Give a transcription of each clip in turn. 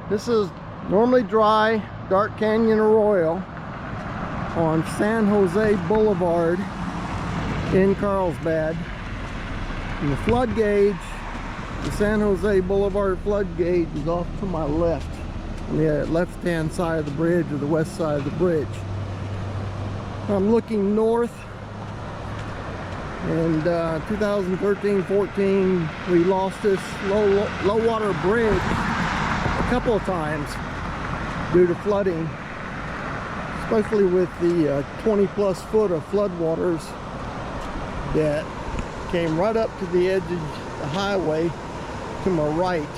This is normally dry Dark Canyon Arroyo on San Jose Boulevard in Carlsbad. And the flood gauge, the San Jose Boulevard flood gauge, is off to my left, on the left-hand side of the bridge, or the west side of the bridge. I'm looking north, and 2013-14 we lost this low water bridge a couple of times due to flooding, especially with the 20+ foot of floodwaters that came right up to the edge of the highway to my right.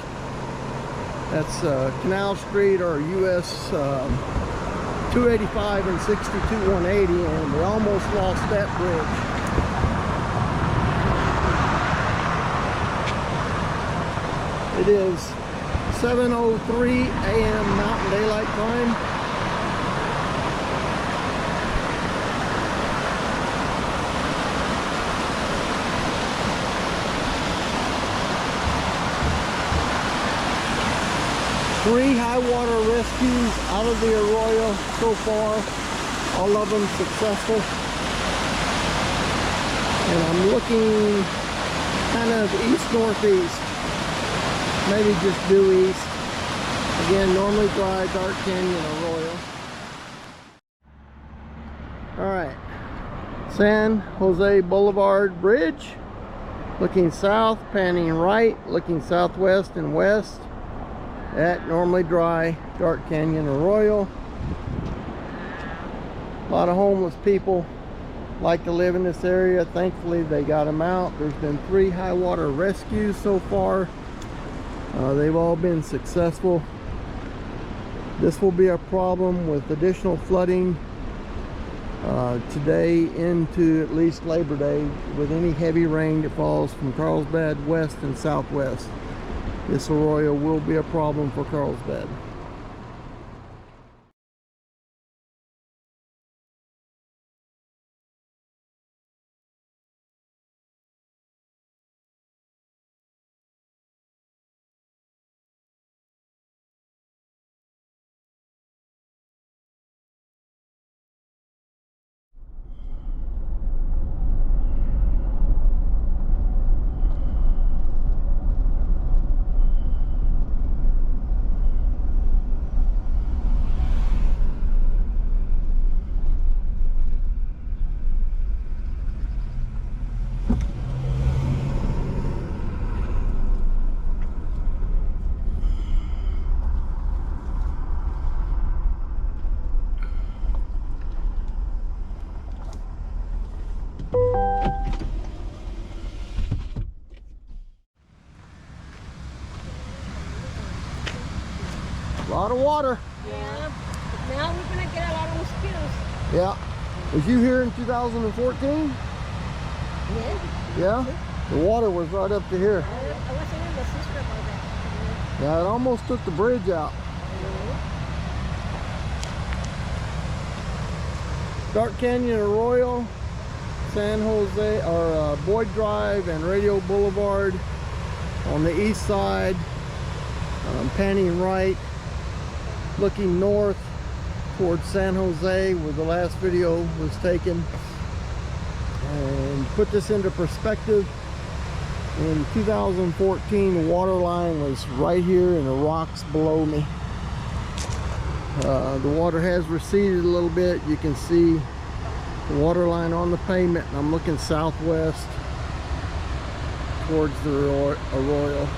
That's Canal Street, or US 285 and 62-180, and we almost lost that bridge. It is 7:03 a.m. Mountain Daylight Time. Three high water rescues out of the arroyo so far, all of them successful. And I'm looking kind of east-northeast, maybe just due east. Again, normally dry Dark Canyon Arroyo. Alright, San Jose Boulevard Bridge, looking south, panning right, looking southwest and west at normally dry Dark Canyon Arroyo. A lot of homeless people like to live in this area. Thankfully they got them out. There's been 3 high water rescues so far. They've all been successful. This will be a problem with additional flooding today into at least Labor Day, with any heavy rain that falls from Carlsbad west and southwest. This arroyo will be a problem for Carlsbad. A lot of water. Yeah, but now we're gonna get a lot of mosquitoes. Yeah. Was you here in 2014? Yeah. Yeah? The water was right up to here. I was telling my sister about that. Yeah, it almost took the bridge out. Dark Canyon Arroyo, San Jose, or Boyd Drive and Radio Boulevard on the east side. Panning right, looking north towards San Jose, where the last video was taken. And to put this into perspective, in 2014 the water line was right here in the rocks below me. The water has receded a little bit. You can see the water line on the pavement, and I'm looking southwest towards the arroyo.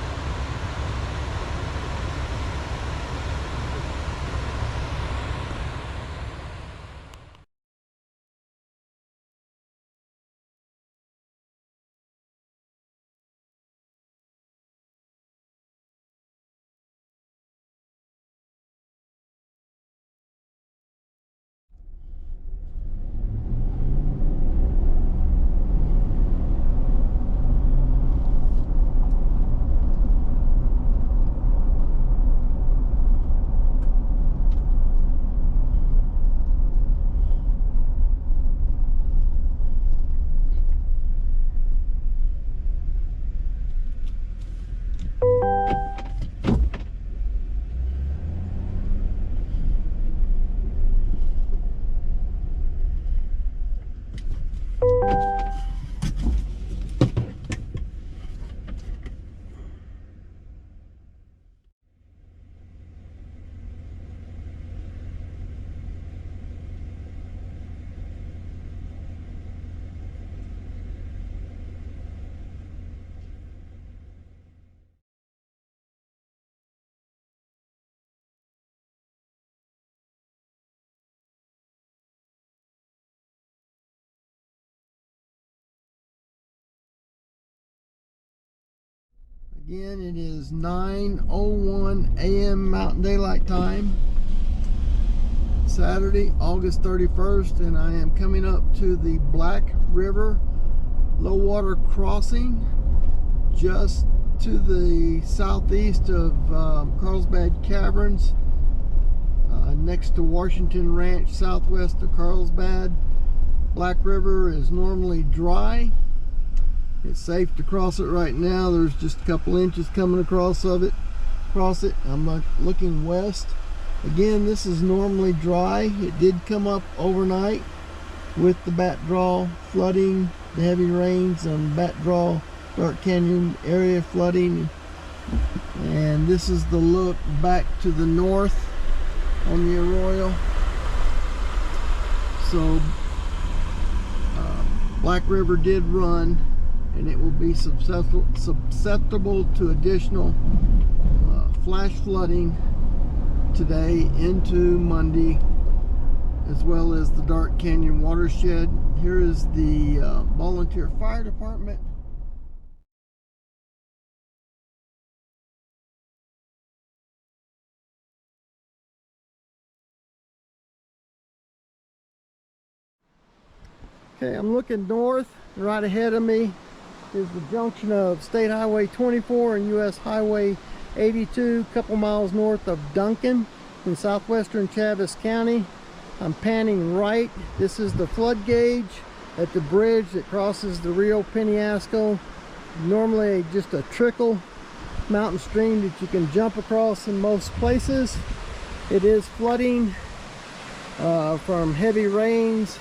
Again, it is 9:01 a.m. Mountain Daylight Time, Saturday, August 31st, and I am coming up to the Black River low water crossing just to the southeast of Carlsbad Caverns, next to Washington Ranch, southwest of Carlsbad. Black River is normally dry. It's safe to cross it right now. There's just a couple inches coming across it. I'm looking west. Again, this is normally dry. It did come up overnight with the bat draw flooding, the heavy rains on bat draw, Dark Canyon area flooding. And this is the look back to the north on the Arroyo. So Black River did run, and it will be susceptible to additional flash flooding today into Monday, as well as the Dark Canyon watershed. Here is the volunteer fire department. Okay, I'm looking north. Right ahead of me is the junction of State Highway 24 and US Highway 82, a couple miles north of Duncan in southwestern Chaves County. I'm panning right. This is the flood gauge at the bridge that crosses the Rio Penasco. Normally just a trickle mountain stream that you can jump across in most places. It is flooding from heavy rains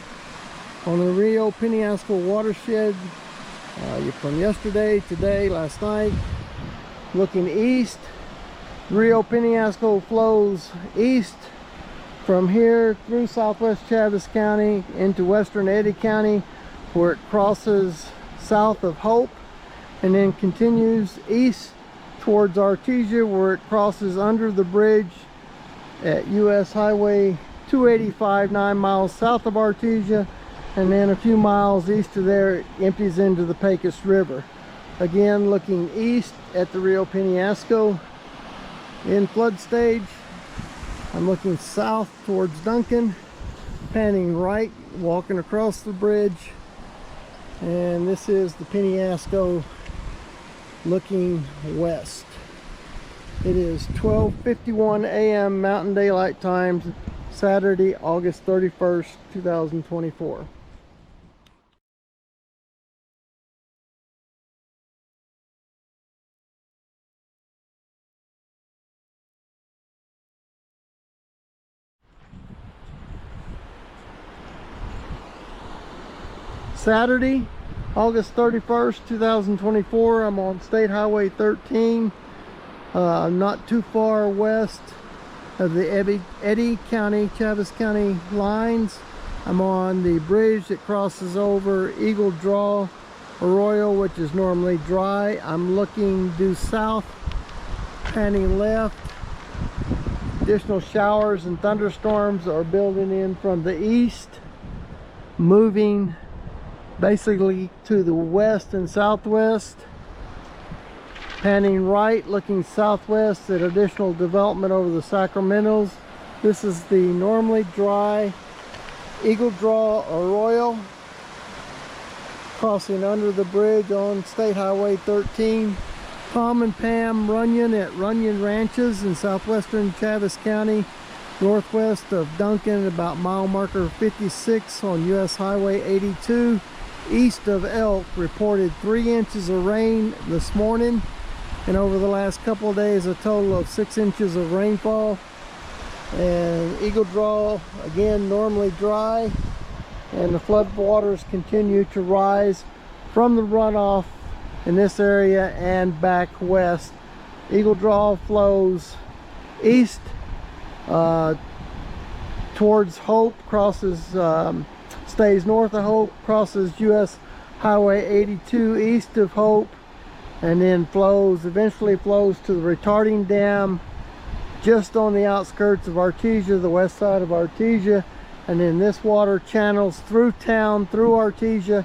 on the Rio Penasco watershed from yesterday, today, last night. Looking east, Rio Penasco flows east from here through southwest Chaves County into western Eddy County, where it crosses south of Hope, and then continues east towards Artesia, where it crosses under the bridge at US Highway 285, 9 miles south of Artesia, and then a few miles east of there it empties into the Pecos River. Again, looking east at the Rio Penasco in flood stage. I'm looking south towards Duncan, panning right, walking across the bridge, and this is the Penasco looking west. It is 12:51 a.m. Mountain Daylight Time, Saturday, August 31st, 2024. Saturday, August 31st, 2024. I'm on State Highway 13, not too far west of the Eddy County, Chaves County lines. I'm on the bridge that crosses over Eagle Draw Arroyo, which is normally dry. I'm looking due south, panning left. Additional showers and thunderstorms are building in from the east, moving basically to the west and southwest. Panning right, looking southwest at additional development over the Sacramentos. This is the normally dry Eagle Draw Arroyo, crossing under the bridge on State Highway 13. Tom and Pam Runyon at Runyon Ranches in southwestern Chaves County, northwest of Duncan, about mile marker 56 on US Highway 82. East of Elk, reported 3 inches of rain this morning, and over the last couple of days a total of 6 inches of rainfall. And Eagle Draw, again, normally dry, and the flood waters continue to rise from the runoff in this area and back west. Eagle Draw flows east towards Hope, crosses stays north of Hope, crosses US Highway 82 east of Hope, and then eventually flows to the retarding dam just on the outskirts of Artesia, the west side of Artesia, and then this water channels through town, through Artesia,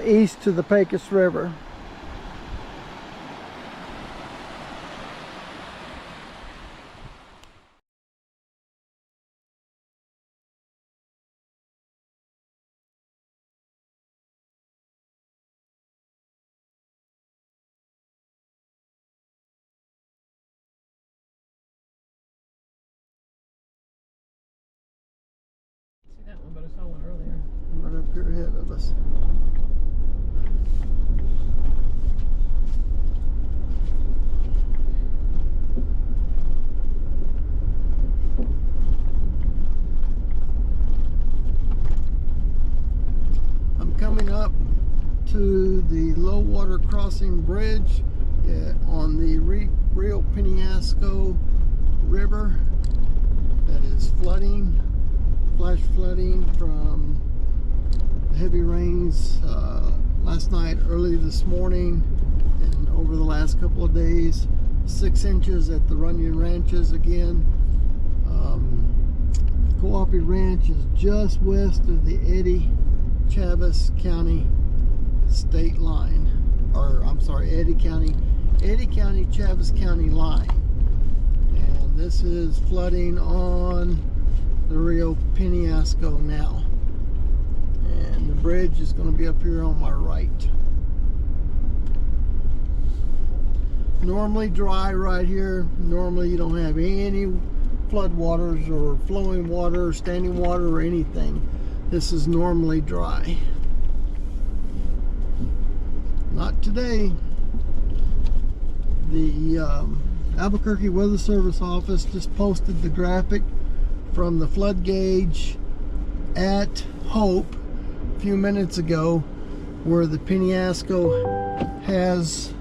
east to the Pecos River. that one, but I saw one earlier. Right up here ahead of us. I'm coming up to the low water crossing bridge on the Rio Penasco River that is flooding, flash flooding from heavy rains last night, early this morning, and over the last couple of days. 6 inches at the Runyon Ranches again. Cooperative Ranch is just west of the Eddy Chaves County state line, or I'm sorry, Eddy County Chaves County line. And this is flooding on the Rio Penasco now. And the bridge is going to be up here on my right. Normally dry right here. Normally you don't have any flood waters or flowing water or standing water or anything. This is normally dry. Not today. The Albuquerque Weather Service office just posted the graphic from the flood gauge at Hope a few minutes ago, where the Penasco has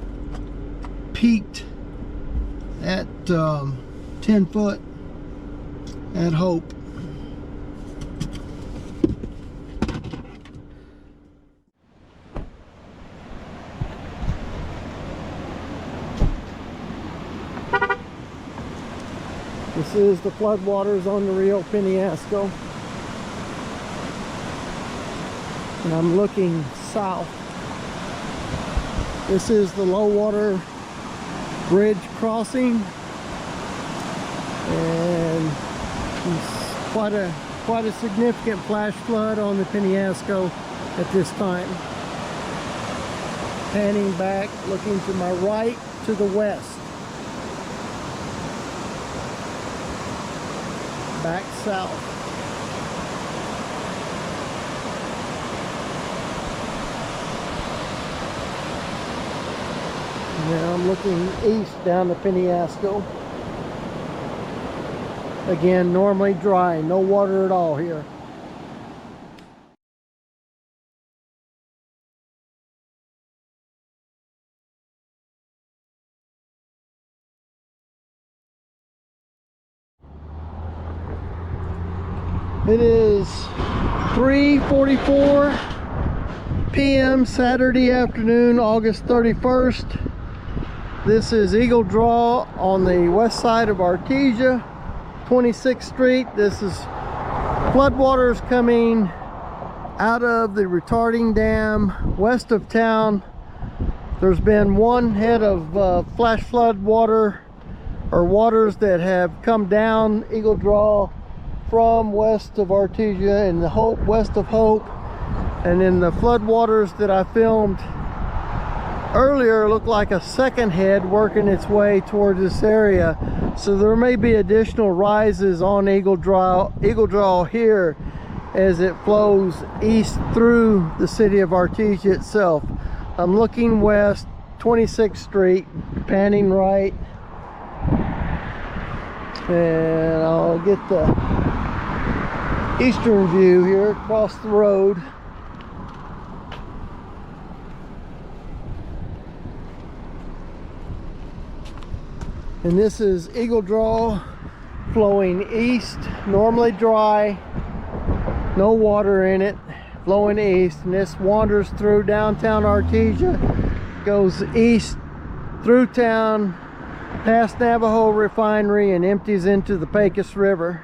peaked at 10 foot at Hope. This is the floodwaters on the Rio Penasco. And I'm looking south. This is the low water bridge crossing. And it's quite a significant flash flood on the Penasco at this time. Panning back, looking to my right, to the west. Back south. Now I'm looking east down the Penasco. Again, normally dry, no water at all here. It is 3:44 p.m. Saturday afternoon, August 31st. This is Eagle Draw on the west side of Artesia, 26th Street. This is floodwaters coming out of the retarding dam west of town. There's been one head of flash flood water, or waters that have come down Eagle Draw from west of Artesia and the Hope, west of Hope. And then the floodwaters that I filmed earlier look like a second head working its way towards this area. So there may be additional rises on Eagle Draw here as it flows east through the city of Artesia itself. I'm looking west, 26th Street, panning right, and I'll get the eastern view here across the road. And this is Eagle Draw flowing east, normally dry, no water in it, flowing east. And this wanders through downtown Artesia, goes east through town, past Navajo Refinery, and empties into the Pecos River.